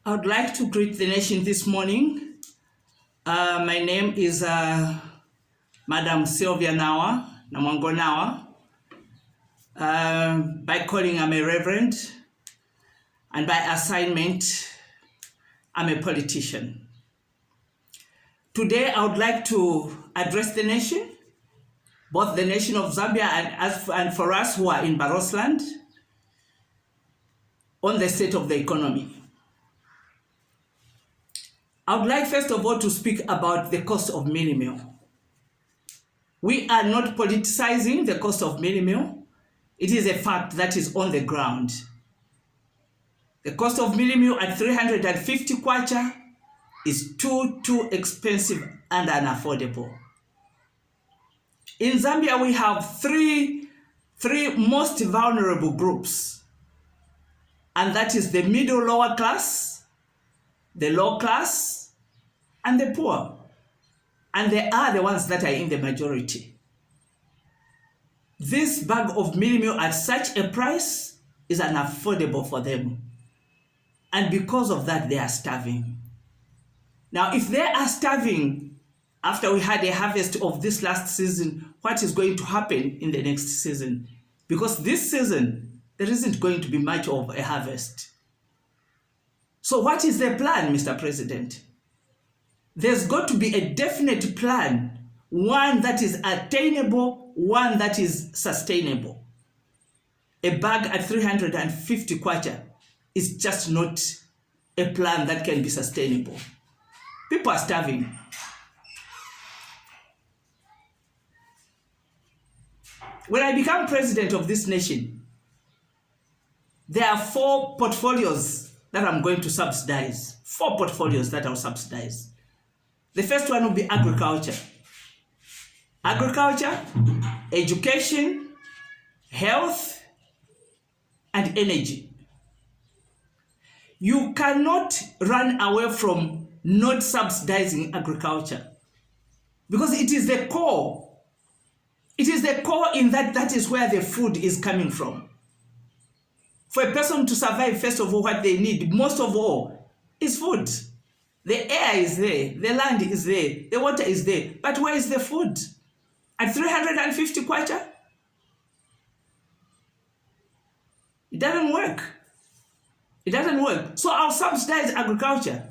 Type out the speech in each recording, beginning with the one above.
I would like to greet the nation this morning. My name is Madam Sylvia Nawa, Namwango Nawa. By calling, I'm a reverend, and by assignment, I'm a politician. Today, I would like to address the nation, both the nation of Zambia and for us who are in Barosland, on the state of the economy. I would like, first of all, to speak about the cost of mini meal. We are not politicizing the cost of mini meal. It is a fact that is on the ground. The cost of mini meal at 350 kwacha is too expensive and unaffordable. In Zambia, we have three most vulnerable groups, and that is the middle lower class, the low class, and the poor. And they are the ones that are in the majority. This bag of mini meal at such a price is unaffordable for them. And because of that, they are starving. Now, if they are starving after we had a harvest of this last season, what is going to happen in the next season? Because this season, there isn't going to be much of a harvest. So what is the plan, Mr. President? There's got to be a definite plan, one that is attainable, one that is sustainable. A bag at 350 kwacha is just not a plan that can be sustainable. People are starving. When I become president of this nation, there are 4 portfolios that I'm going to subsidize. 4 portfolios that I'll subsidize. The first one will be agriculture. Agriculture, education, health, and energy. You cannot run away from not subsidizing agriculture because it is the core. It is the core in that is where the food is coming from. For a person to survive, first of all, what they need, most of all, is food. The air is there, the land is there, the water is there, but where is the food? At 350 kwacha? It doesn't work. It doesn't work. So I'll subsidize agriculture.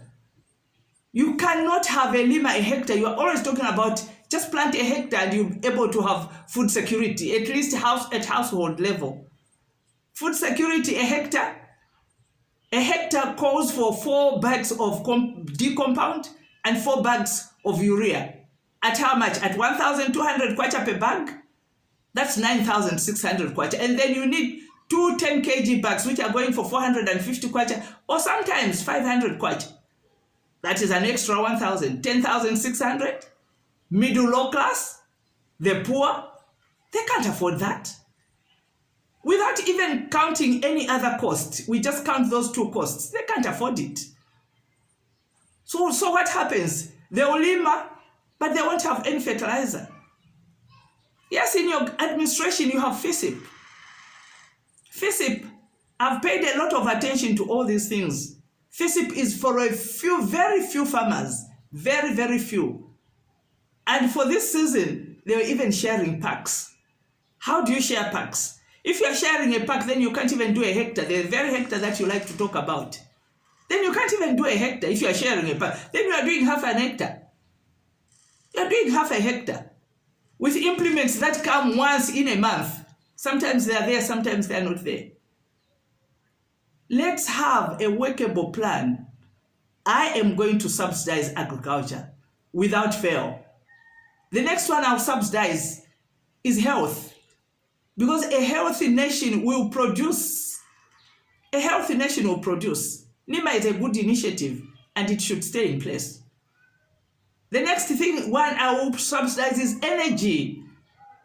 You cannot have a lima a hectare. You are always talking about just plant a hectare and you'll be able to have food security, at least at household level. Food security, a hectare calls for 4 bags of D-compound and 4 bags of urea. At how much? At 1,200 kwacha per bag? That's 9,600 kwacha. And then you need 2 10 kg bags, which are going for 450 kwacha, or sometimes 500 kwacha. That is an extra 1,000, 10,600. Middle low class, the poor, they can't afford that. Without even counting any other cost, we just count those 2 costs. They can't afford it. So what happens? They will lima, but they won't have any fertilizer. Yes, in your administration, you have FISIP. FISIP, I've paid a lot of attention to all these things. FISIP is for a few, very few farmers. Very, very few. And for this season, they were even sharing packs. How do you share packs? If you're sharing a pack, then you can't even do a hectare, the very hectare that you like to talk about. Then you can't even do a hectare if you're sharing a pack. Then you are doing half an hectare. You're doing half a hectare with implements that come once in a month. Sometimes they are there, sometimes they are not there. Let's have a workable plan. I am going to subsidize agriculture without fail. The next one I'll subsidize is health. Because a healthy nation will produce. A healthy nation will produce. NIMA is a good initiative and it should stay in place. The next thing I will subsidize is energy.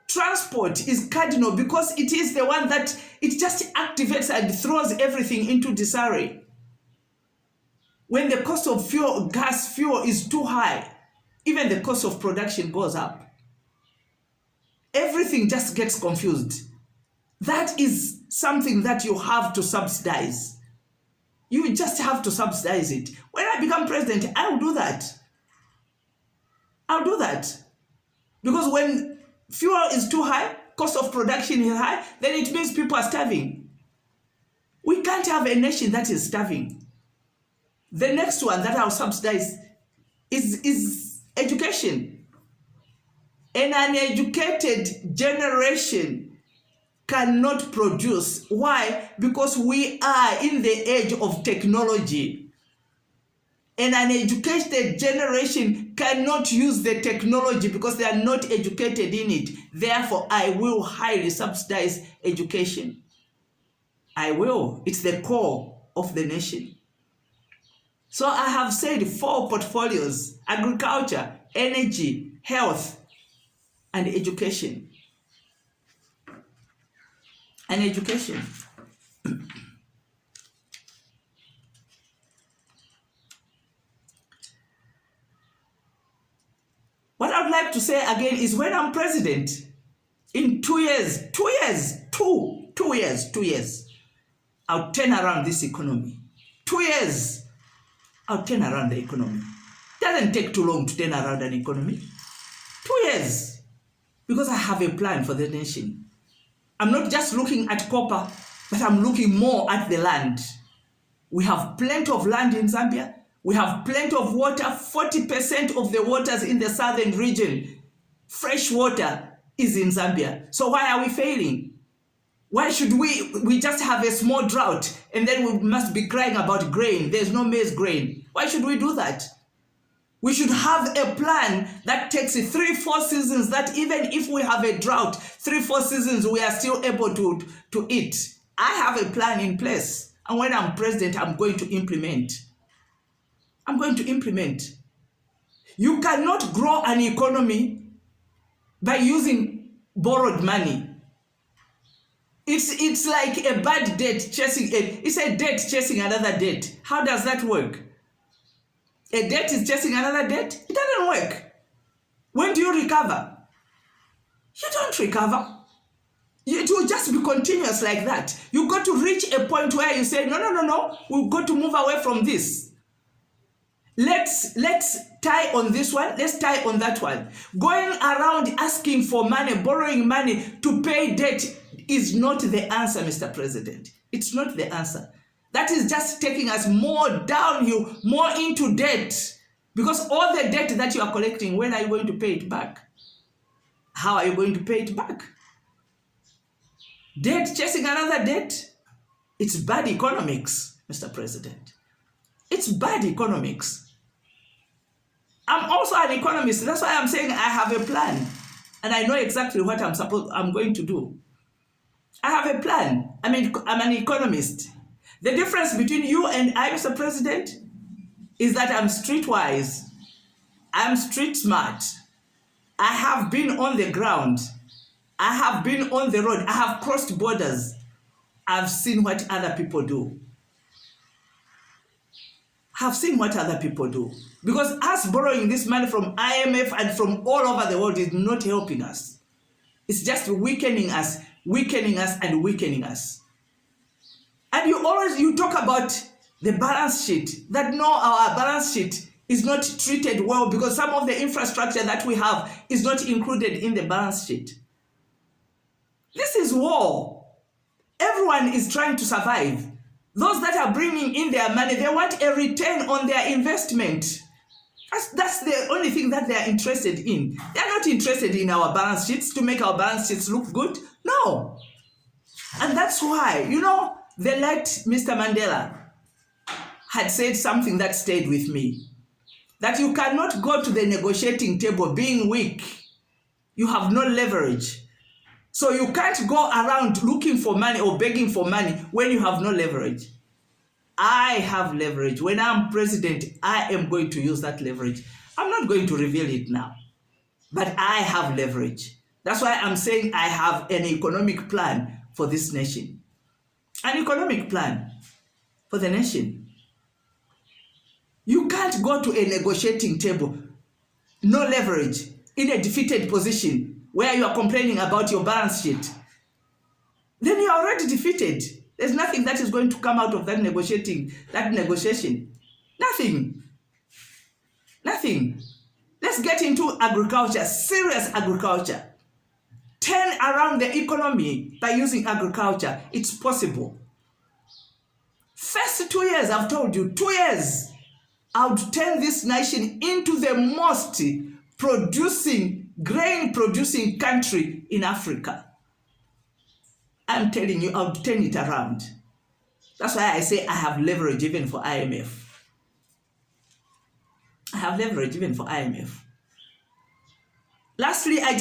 Transport is cardinal because it is the one that it just activates and throws everything into disarray. When the cost of gas fuel is too high, even the cost of production goes up. Everything just gets confused. That is something that you have to subsidize. You just have to subsidize it. When I become president, I'll do that. I'll do that. Because when fuel is too high, cost of production is high, then it means people are starving. We can't have a nation that is starving. The next one that I'll subsidize is education. An uneducated generation cannot produce. Why? Because we are in the age of technology. An uneducated generation cannot use the technology because they are not educated in it. Therefore, I will highly subsidize education. I will. It's the core of the nation. So I have said 4 portfolios: agriculture, energy, health, and education. And education. What I would like to say again is when I'm president, in 2 years, I'll turn around this economy. 2 years, I'll turn around the economy. It doesn't take too long to turn around an economy. 2 years, because I have a plan for the nation. I'm not just looking at copper, but I'm looking more at the land. We have plenty of land in Zambia. We have plenty of water. 40% of the waters in the southern region, fresh water, is in Zambia. So why are we failing? Why should we just have a small drought and then we must be crying about grain? There's no maize grain. Why should we do that? We should have a plan that takes 3-4 seasons, that even if we have a drought, 3-4 seasons, we are still able to eat. I have a plan in place. And when I'm president, I'm going to implement. I'm going to implement. You cannot grow an economy by using borrowed money. It's like a bad debt chasing it's a debt chasing another debt. How does that work? A debt is chasing another debt? It doesn't work. When do you recover? You don't recover. It will just be continuous like that. You got to reach a point where you say, no, we've got to move away from this. Let's tie on this one, let's tie on that one. Going around asking for money, borrowing money to pay debt is not the answer, Mr. President. It's not the answer. That is just taking us more downhill, more into debt. Because all the debt that you are collecting, when are you going to pay it back? How are you going to pay it back? Debt chasing another debt? It's bad economics, Mr. President. It's bad economics. I'm also an economist. That's why I'm saying I have a plan. And I know exactly what I'm going to do. I have a plan. I'm an economist. The difference between you and I, Mr. President, is that I'm streetwise. I'm street smart. I have been on the ground. I have been on the road. I have crossed borders. I've seen what other people do. Have seen what other people do. Because us borrowing this money from IMF and from all over the world is not helping us. It's just weakening us, and weakening us. And you talk about the balance sheet, that no, our balance sheet is not treated well because some of the infrastructure that we have is not included in the balance sheet. This is war. Everyone is trying to survive. Those that are bringing in their money, they want a return on their investment. That's the only thing that they are interested in. They are not interested in our balance sheets to make our balance sheets look good. No. And that's why, the late Mr. Mandela had said something that stayed with me. That you cannot go to the negotiating table being weak. You have no leverage. So you can't go around looking for money or begging for money when you have no leverage. I have leverage. When I'm president, I am going to use that leverage. I'm not going to reveal it now, but I have leverage. That's why I'm saying I have an economic plan for this nation. An economic plan for the nation. You can't go to a negotiating table, no leverage, in a defeated position where you are complaining about your balance sheet. Then you are already defeated. There's nothing that is going to come out of that negotiation. Nothing. Nothing. Let's get into agriculture, serious agriculture. Turn around the economy by using agriculture. It's possible. First 2 years, I've told you, 2 years, I would turn this nation into the most grain-producing country in Africa. I'm telling you, I'll turn it around. That's why I say I have leverage even for IMF. I have leverage even for IMF. Lastly, I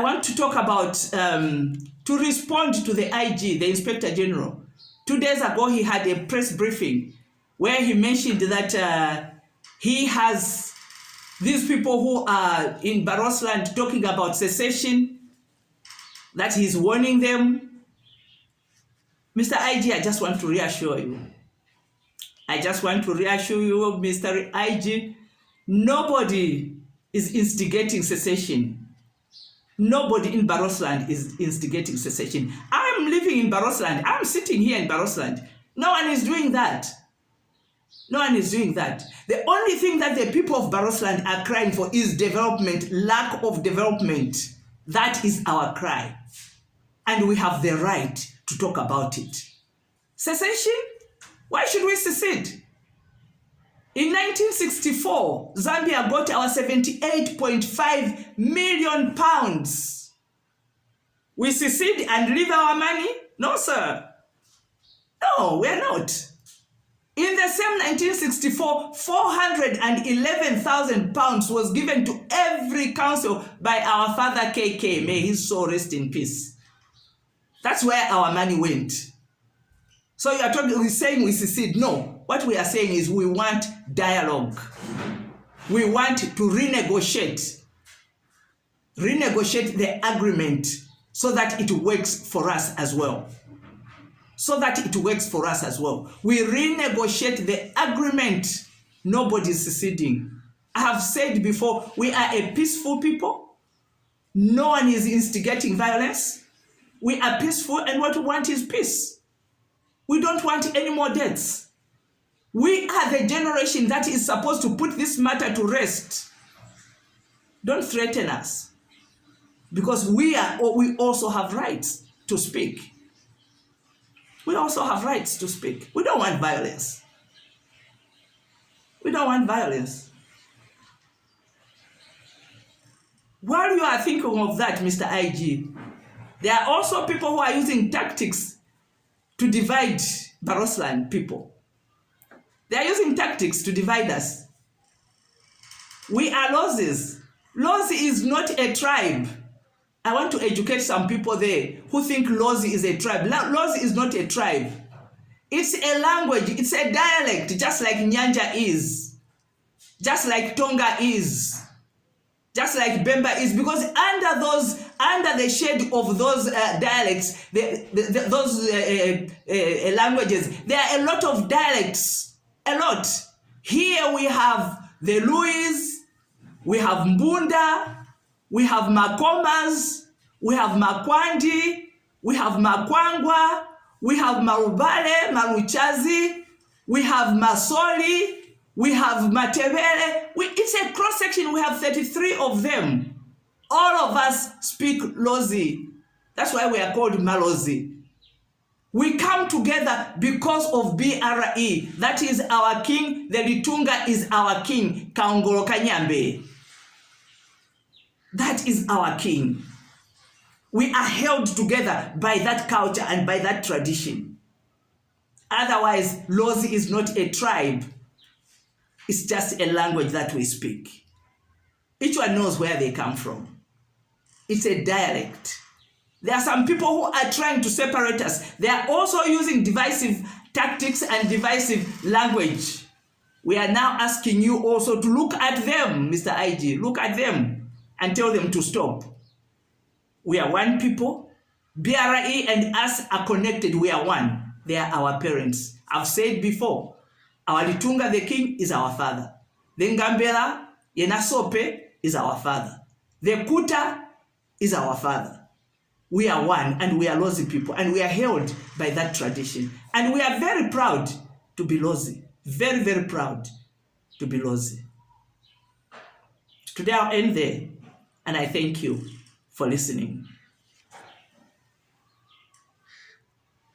want to talk about, to respond to the IG, the Inspector General. 2 days ago, he had a press briefing where he mentioned that he has these people who are in Barosland talking about secession, that he's warning them. Mr. IG, I just want to reassure you. Mr. IG, nobody is instigating secession. Nobody in Barosland is instigating secession. I'm living in Barosland. I'm sitting here in Barosland. No one is doing that. No one is doing that. The only thing that the people of Barosland are crying for is development, lack of development. That is our cry. And we have the right to talk about it. Secession? Why should we secede? In 1964, Zambia got our 78.5 million pounds. We secede and leave our money? No, sir. No, we're not. In the same 1964, 411,000 pounds was given to every council by our father KK. May his soul rest in peace. That's where our money went. So you are talking, we're saying we secede. No. What we are saying is we want dialogue. We want to renegotiate the agreement so that it works for us as well. We renegotiate the agreement. Nobody's seceding. I have said before, we are a peaceful people. No one is instigating violence. We are peaceful, and what we want is peace. We don't want any more deaths. We are the generation that is supposed to put this matter to rest. Don't threaten us, because we also have rights to speak. We also have rights to speak. We don't want violence. While you are thinking of that, Mr. IG, there are also people who are using tactics to divide Barosland people. They are using tactics to divide us. We are Lozis. Lozi is not a tribe. I want to educate some people there who think Lozi is a tribe. Lozi is not a tribe. It's a language. It's a dialect, just like Nyanja is. Just like Tonga is. Just like Bemba is. Because under the shade of those dialects, those languages, there are a lot of dialects. A lot. Here we have the Luis, we have Mbunda, we have Makomas, we have Makwandi, we have Makwangwa, we have Marubale, Maruchazi, we have Masoli, we have Matebele. It's a cross-section. We have 33 of them. All of us speak Lozi. That's why we are called Malozi. We come together because of BRE. That is our king. The Litunga is our king. Kaongolo Kanyambe. That is our king. We are held together by that culture and by that tradition. Otherwise, Lozi is not a tribe. It's just a language that we speak. Each one knows where they come from. It's a dialect. There are some people who are trying to separate us. They are also using divisive tactics and divisive language. We are now asking you also to look at them, Mr. IG. Look at them and tell them to stop. We are one people. BRE and us are connected. We are one. They are our parents. I've said before, our Litunga, the king, is our father. The Ngambela, Yenasope, is our father. The Kuta is our father. we are one, and we are Lozi people, and we are held by that tradition. And we are very proud to be Lozi. Very, very proud to be Lozi. Today I'll end there, and I thank you for listening.